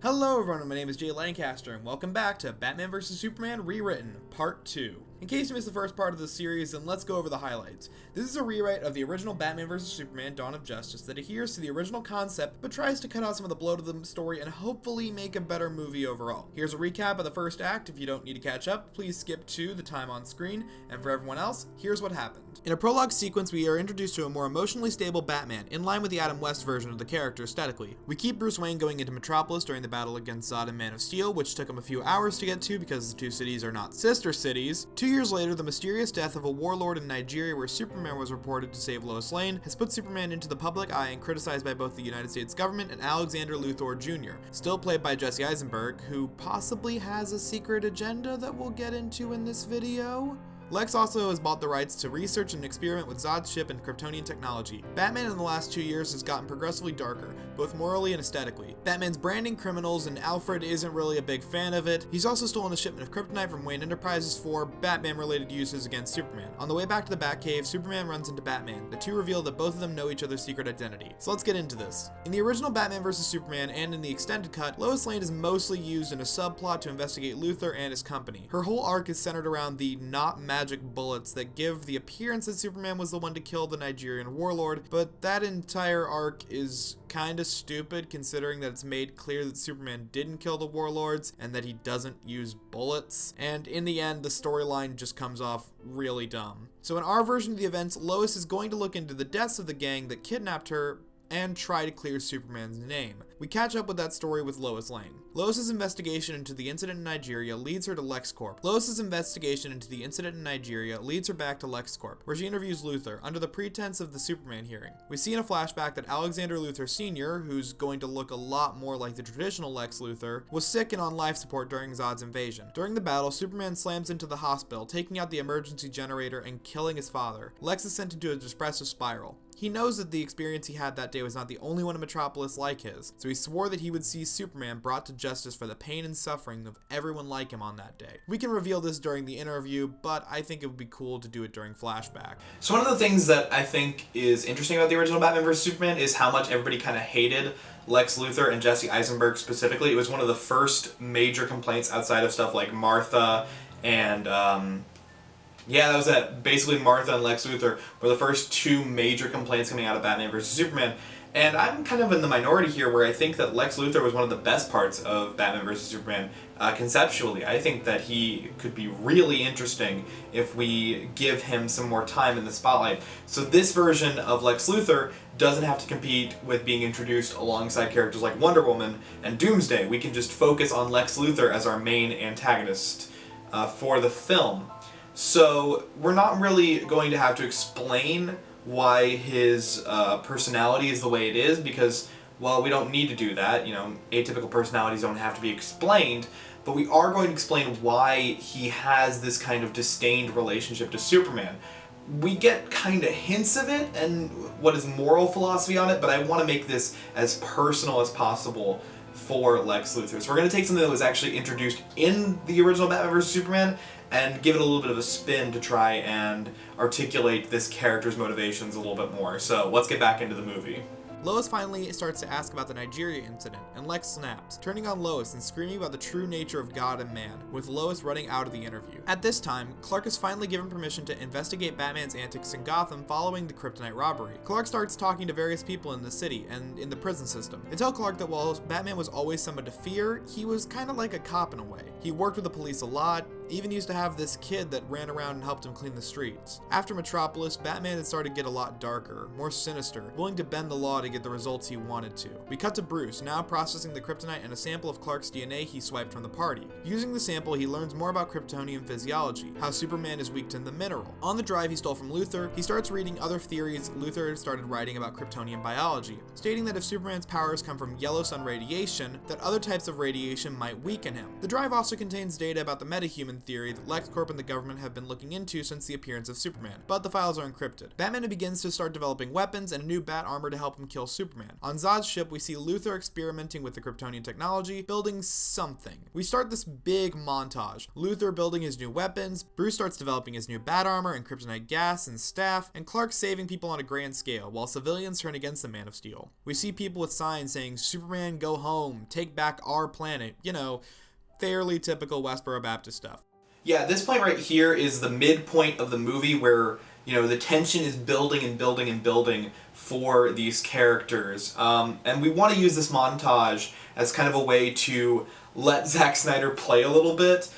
Hello everyone, my name is Jay Lancaster, and welcome back to Batman vs Superman Rewritten, Part 2. In case you missed the first part of the series, then let's go over the highlights. This is a rewrite of the original Batman vs Superman Dawn of Justice that adheres to the original concept, but tries to cut out some of the bloat of the story and hopefully make a better movie overall. Here's a recap of the first act. If you don't need to catch up, please skip to the time on screen, and for everyone else, here's what happened. In a prologue sequence, we are introduced to a more emotionally stable Batman, in line with the Adam West version of the character aesthetically. We keep Bruce Wayne going into Metropolis during the battle against Zod and Man of Steel, which took him a few hours to get to because the two cities are not sister cities. 2 years later, the mysterious death of a warlord in Nigeria where Superman was reported to save Lois Lane has put Superman into the public eye and criticized by both the United States government and Alexander Luthor Jr., still played by Jesse Eisenberg, who possibly has a secret agenda that we'll get into in this video. Lex also has bought the rights to research and experiment with Zod's ship and Kryptonian technology. Batman in the last 2 years has gotten progressively darker, both morally and aesthetically. Batman's branding criminals, and Alfred isn't really a big fan of it. He's also stolen a shipment of kryptonite from Wayne Enterprises for Batman-related uses against Superman. On the way back to the Batcave, Superman runs into Batman. The two reveal that both of them know each other's secret identity. So let's get into this. In the original Batman vs Superman and in the extended cut, Lois Lane is mostly used in a subplot to investigate Luthor and his company. Her whole arc is centered around the not magic bullets that give the appearance that Superman was the one to kill the Nigerian warlord, but that entire arc is kinda stupid considering that it's made clear that Superman didn't kill the warlords and that he doesn't use bullets, and in the end the storyline just comes off really dumb. So in our version of the events, Lois is going to look into the deaths of the gang that kidnapped her and try to clear Superman's name. We catch up with that story with Lois Lane. Lois's investigation into the incident in Nigeria leads her to LexCorp. Lois's investigation into the incident in Nigeria leads her back to LexCorp, where she interviews Luthor under the pretense of the Superman hearing. We see in a flashback that Alexander Luthor Sr., who's going to look a lot more like the traditional Lex Luthor, was sick and on life support during Zod's invasion. During the battle, Superman slams into the hospital, taking out the emergency generator and killing his father. Lex is sent into a depressive spiral. He knows that the experience he had that day was not the only one in Metropolis like his, so he swore that he would see Superman brought to justice for the pain and suffering of everyone like him on that day. We can reveal this during the interview, but I think it would be cool to do it during flashback. So one of the things that I think is interesting about the original Batman vs Superman is how much everybody kind of hated Lex Luthor and Jesse Eisenberg specifically. It was one of the first major complaints outside of stuff like Martha and yeah, that was it. Basically, Martha and Lex Luthor were the first two major complaints coming out of Batman vs. Superman. And I'm kind of in the minority here where I think that Lex Luthor was one of the best parts of Batman vs. Superman conceptually. I think that he could be really interesting if we give him some more time in the spotlight. So this version of Lex Luthor doesn't have to compete with being introduced alongside characters like Wonder Woman and Doomsday. We can just focus on Lex Luthor as our main antagonist for the film. So we're not really going to have to explain why his personality is the way it is because, well, we don't need to do that. You know, atypical personalities don't have to be explained, but we are going to explain why he has this kind of disdained relationship to Superman. We get kind of hints of it and what his moral philosophy on it, but I want to make this as personal as possible for Lex Luthor. So we're going to take something that was actually introduced in the original Batman vs. Superman and give it a little bit of a spin to try and articulate this character's motivations a little bit more. So let's get back into the movie. Lois finally starts to ask about the Nigeria incident, and Lex snaps, turning on Lois and screaming about the true nature of God and man, with Lois running out of the interview. At this time, Clark is finally given permission to investigate Batman's antics in Gotham following the kryptonite robbery. Clark starts talking to various people in the city and in the prison system. They tell Clark that while Batman was always someone to fear, he was kind of like a cop in a way. He worked with the police a lot, even used to have this kid that ran around and helped him clean the streets. After Metropolis, Batman had started to get a lot darker, more sinister, willing to bend the law to get the results he wanted to. We cut to Bruce, now processing the kryptonite and a sample of Clark's DNA he swiped from the party. Using the sample, he learns more about Kryptonian physiology, how Superman is weak to the mineral. On the drive he stole from Luthor, he starts reading other theories Luthor started writing about Kryptonian biology, stating that if Superman's powers come from yellow sun radiation, that other types of radiation might weaken him. The drive also contains data about the metahuman theory that LexCorp and the government have been looking into since the appearance of Superman, but the files are encrypted. Batman begins to start developing weapons and a new bat armor to help him kill kill Superman. On Zod's ship, we see Luthor experimenting with the Kryptonian technology, building something. We start this big montage. Luthor building his new weapons, Bruce starts developing his new bat armor and kryptonite gas and staff, and Clark saving people on a grand scale, while civilians turn against the Man of Steel. We see people with signs saying, "Superman, go home, take back our planet," fairly typical Westboro Baptist stuff. Yeah, this point right here is the midpoint of the movie where, the tension is building and building and building for these characters. And we want to use this montage as kind of a way to let Zack Snyder play a little bit.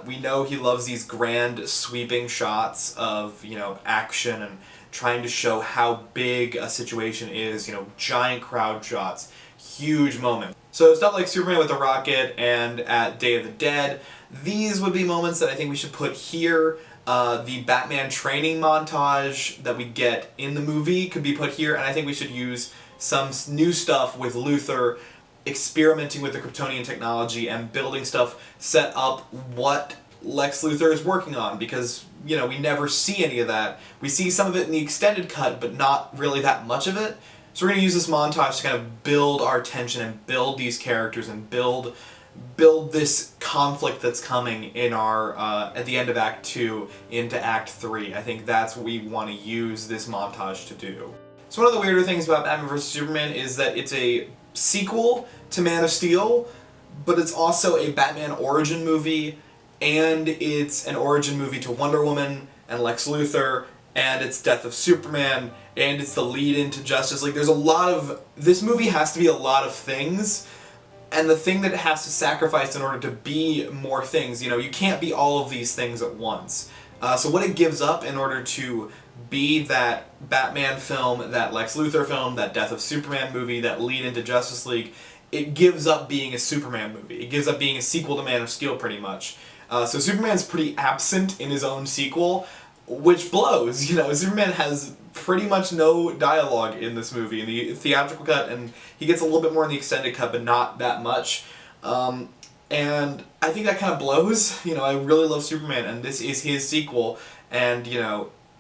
We know he loves these grand sweeping shots of, action and trying to show how big a situation is, giant crowd shots, huge moment. So stuff like Superman with a rocket and at Day of the Dead, these would be moments that I think we should put here. The Batman training montage that we get in the movie could be put here, and I think we should use some new stuff with Luthor experimenting with the Kryptonian technology and building stuff, set up what Lex Luthor is working on, because, we never see any of that. We see some of it in the extended cut, but not really that much of it. So we're going to use this montage to kind of build our tension and build these characters and build this conflict that's coming in our at the end of Act 2 into Act 3. I think that's what we want to use this montage to do. So one of the weirder things about Batman vs. Superman is that it's a sequel to Man of Steel, but it's also a Batman origin movie, and it's an origin movie to Wonder Woman and Lex Luthor, and it's Death of Superman, and it's the lead-in to Justice League. There's a lot of... This movie has to be a lot of things, and the thing that it has to sacrifice in order to be more things, you can't be all of these things at once. So what it gives up in order to be that Batman film, that Lex Luthor film, that Death of Superman movie, that lead-in to Justice League, it gives up being a Superman movie. It gives up being a sequel to Man of Steel, pretty much. So Superman's pretty absent in his own sequel, which blows. Superman has pretty much no dialogue in this movie, in the theatrical cut, and he gets a little bit more in the extended cut, but not that much. And I think that kind of blows. I really love Superman, and this is his sequel, and,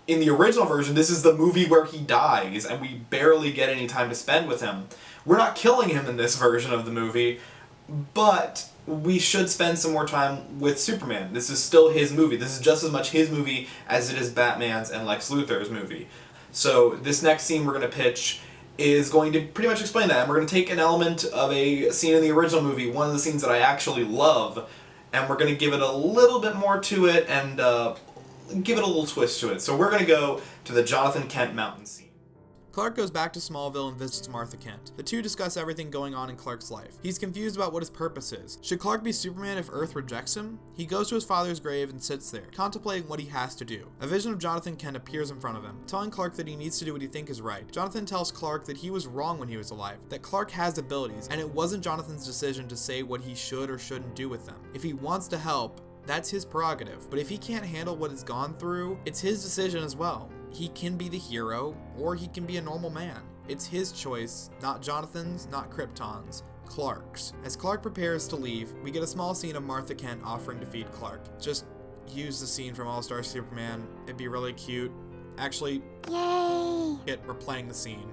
in the original version, this is the movie where he dies, and we barely get any time to spend with him. We're not killing him in this version of the movie, but we should spend some more time with Superman. This is still his movie. This is just as much his movie as it is Batman's and Lex Luthor's movie. So this next scene we're going to pitch is going to pretty much explain that. And we're going to take an element of a scene in the original movie, one of the scenes that I actually love, and we're going to give it a little bit more to it and give it a little twist to it. So we're going to go to the Jonathan Kent mountain scene. Clark goes back to Smallville and visits Martha Kent. The two discuss everything going on in Clark's life. He's confused about what his purpose is. Should Clark be Superman if Earth rejects him? He goes to his father's grave and sits there, contemplating what he has to do. A vision of Jonathan Kent appears in front of him, telling Clark that he needs to do what he thinks is right. Jonathan tells Clark that he was wrong when he was alive, that Clark has abilities, and it wasn't Jonathan's decision to say what he should or shouldn't do with them. If he wants to help, that's his prerogative. But if he can't handle what he's gone through, it's his decision as well. He can be the hero, or he can be a normal man. It's his choice, not Jonathan's, not Krypton's, Clark's. As Clark prepares to leave, we get a small scene of Martha Kent offering to feed Clark. Just use the scene from All-Star Superman. It'd be really cute. Actually, yay! We're playing the scene.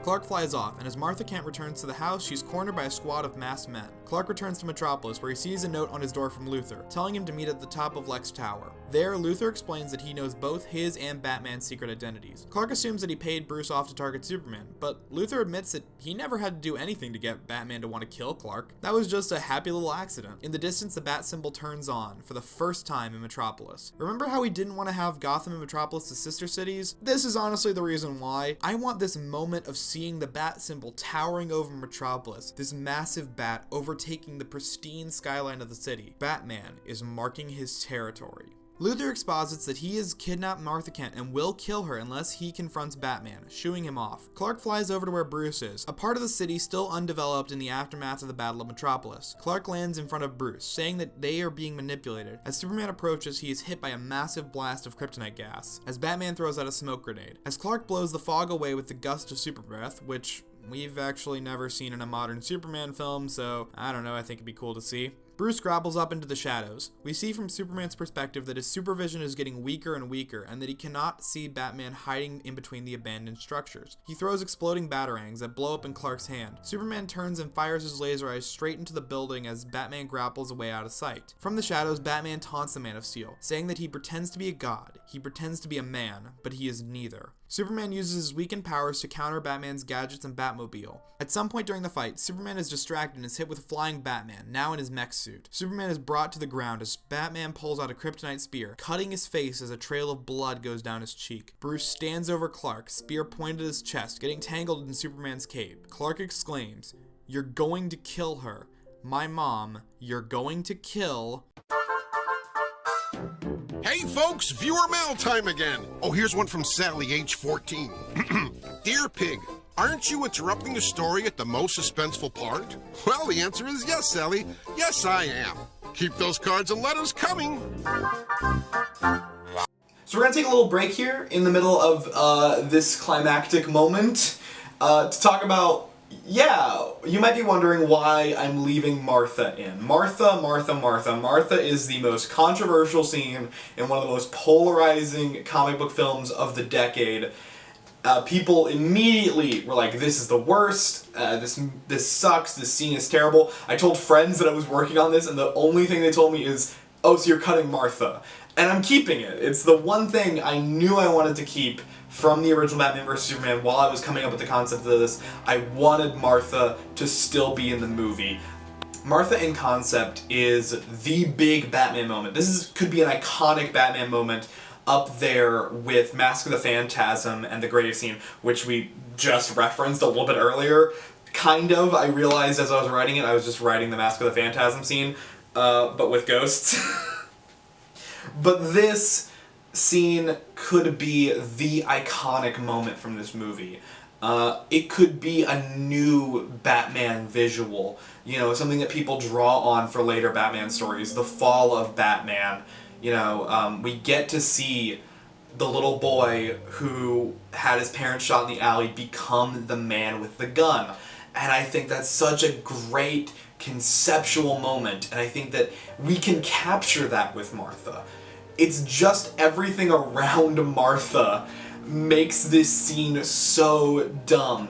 Clark flies off, and as Martha Kent returns to the house, she's cornered by a squad of masked men. Clark returns to Metropolis, where he sees a note on his door from Luthor, telling him to meet at the top of Lex Tower. There, Luthor explains that he knows both his and Batman's secret identities. Clark assumes that he paid Bruce off to target Superman, but Luthor admits that he never had to do anything to get Batman to want to kill Clark. That was just a happy little accident. In the distance, the bat symbol turns on, for the first time in Metropolis. Remember how we didn't want to have Gotham and Metropolis as sister cities? This is honestly the reason why. I want this moment of seeing the bat symbol towering over Metropolis, this massive bat overtaking the pristine skyline of the city. Batman is marking his territory. Luthor exposits that he has kidnapped Martha Kent and will kill her unless he confronts Batman, shooing him off. Clark flies over to where Bruce is, a part of the city still undeveloped in the aftermath of the Battle of Metropolis. Clark lands in front of Bruce, saying that they are being manipulated. As Superman approaches, he is hit by a massive blast of kryptonite gas, as Batman throws out a smoke grenade. As Clark blows the fog away with the gust of super breath, which we've actually never seen in a modern Superman film, so I don't know, I think it'd be cool to see. Bruce grapples up into the shadows. We see from Superman's perspective that his supervision is getting weaker and weaker, and that he cannot see Batman hiding in between the abandoned structures. He throws exploding batarangs that blow up in Clark's hand. Superman turns and fires his laser eyes straight into the building as Batman grapples away out of sight. From the shadows, Batman taunts the Man of Steel, saying that he pretends to be a god, he pretends to be a man, but he is neither. Superman uses his weakened powers to counter Batman's gadgets and Batmobile. At some point during the fight, Superman is distracted and is hit with flying Batman, now in his mech suit. Superman is brought to the ground as Batman pulls out a kryptonite spear, cutting his face as a trail of blood goes down his cheek. Bruce stands over Clark, spear pointed at his chest, getting tangled in Superman's cape. Clark exclaims, "You're going to kill her. My mom, you're going to kill..." Hey folks, viewer mail time again. Oh, here's one from Sally, age 14. Dear Pig, aren't you interrupting the story at the most suspenseful part? Well, the answer is yes, Sally. Yes, I am. Keep those cards and letters coming. So we're going to take a little break here in the middle of this climactic moment to talk about, you might be wondering why I'm leaving Martha in. Martha is the most controversial scene in one of the most polarizing comic book films of the decade. People immediately were like, this is the worst, this sucks, this scene is terrible. I told friends that I was working on this, and the only thing they told me is, oh, so you're cutting Martha. And I'm keeping it. It's the one thing I knew I wanted to keep from the original Batman vs. Superman while I was coming up with the concept of this. I wanted Martha to still be in the movie. Martha in concept is the big Batman moment. Could be an iconic Batman moment up there with Mask of the Phantasm and the greatest scene, which we just referenced a little bit earlier. Kind of, I realized as I was writing it, I was just writing the Mask of the Phantasm scene, but with ghosts. But this scene could be the iconic moment from this movie. It could be a new Batman visual, something that people draw on for later Batman stories, the fall of Batman. We get to see the little boy who had his parents shot in the alley become the man with the gun. And I think that's such a great conceptual moment, and I think that we can capture that with Martha. It's just everything around Martha makes this scene so dumb.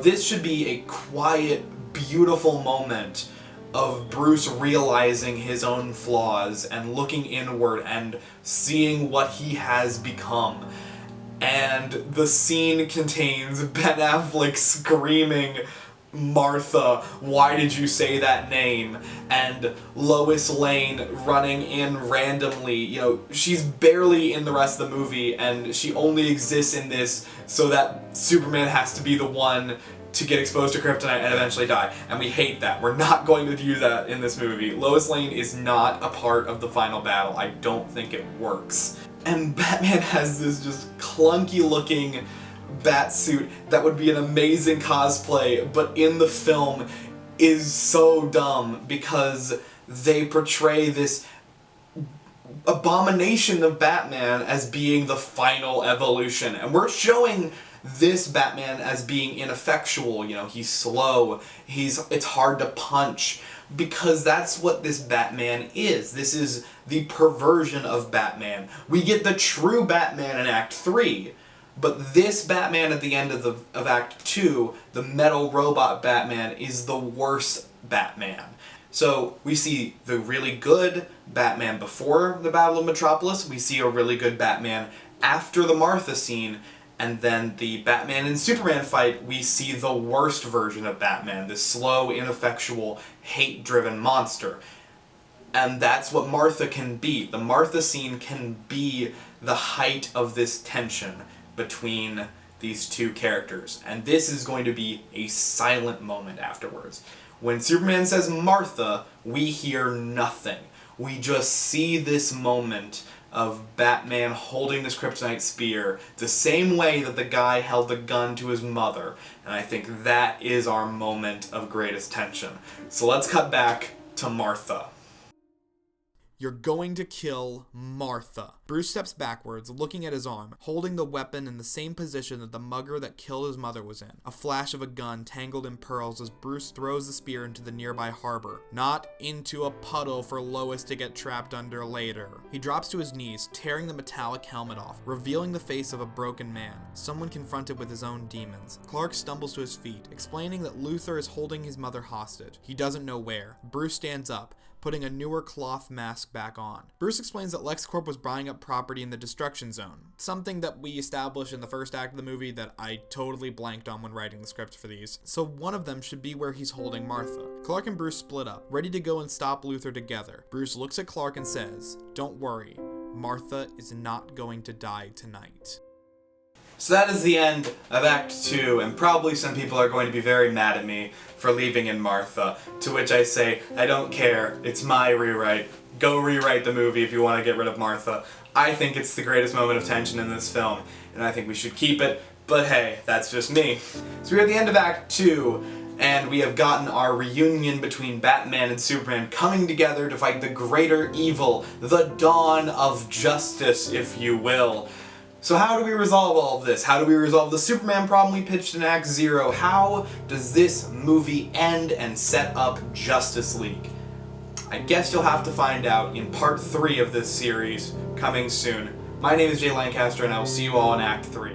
This should be a quiet, beautiful moment of Bruce realizing his own flaws and looking inward and seeing what he has become. And the scene contains Ben Affleck screaming, "Martha, why did you say that name?" And Lois Lane running in randomly. She's barely in the rest of the movie, and she only exists in this so that Superman has to be the one to get exposed to kryptonite and eventually die. And we hate that. We're not going to do that in this movie. Lois Lane is not a part of the final battle. I don't think it works. And Batman has this just clunky looking bat suit that would be an amazing cosplay, but in the film is so dumb because they portray this abomination of Batman as being the final evolution, and we're showing this Batman as being ineffectual. He's slow, it's hard to punch, because that's what this Batman is. This is the perversion of Batman. We get the true Batman in Act 3, but this Batman at the end of Act 2, the metal robot Batman, is the worst Batman. So we see the really good Batman before the Battle of Metropolis, we see a really good Batman after the Martha scene, and then the Batman and Superman fight, we see the worst version of Batman, this slow, ineffectual, hate-driven monster. And that's what Martha can be. The Martha scene can be the height of this tension between these two characters. And this is going to be a silent moment afterwards. When Superman says Martha, we hear nothing. We just see this moment of Batman holding this kryptonite spear the same way that the guy held the gun to his mother. And I think that is our moment of greatest tension. So let's cut back to Martha. You're going to kill Martha. Bruce steps backwards, looking at his arm, holding the weapon in the same position that the mugger that killed his mother was in. A flash of a gun tangled in pearls as Bruce throws the spear into the nearby harbor, not into a puddle for Lois to get trapped under later. He drops to his knees, tearing the metallic helmet off, revealing the face of a broken man, someone confronted with his own demons. Clark stumbles to his feet, explaining that Luther is holding his mother hostage. He doesn't know where. Bruce stands up, putting a newer cloth mask back on. Bruce explains that LexCorp was buying up property in the destruction zone, something that we established in the first act of the movie that I totally blanked on when writing the script for these. So one of them should be where he's holding Martha. Clark and Bruce split up, ready to go and stop Luther together. Bruce looks at Clark and says, "Don't worry, Martha is not going to die tonight." So that is the end of Act 2, and probably some people are going to be very mad at me for leaving in Martha, to which I say, I don't care, it's my rewrite. Go rewrite the movie if you want to get rid of Martha. I think it's the greatest moment of tension in this film, and I think we should keep it, but hey, that's just me. So we're at the end of Act 2, and we have gotten our reunion between Batman and Superman coming together to fight the greater evil, the dawn of justice, if you will. So how do we resolve all of this? How do we resolve the Superman problem we pitched in Act 0? How does this movie end and set up Justice League? I guess you'll have to find out in Part 3 of this series, coming soon. My name is Jay Lancaster, and I will see you all in Act 3.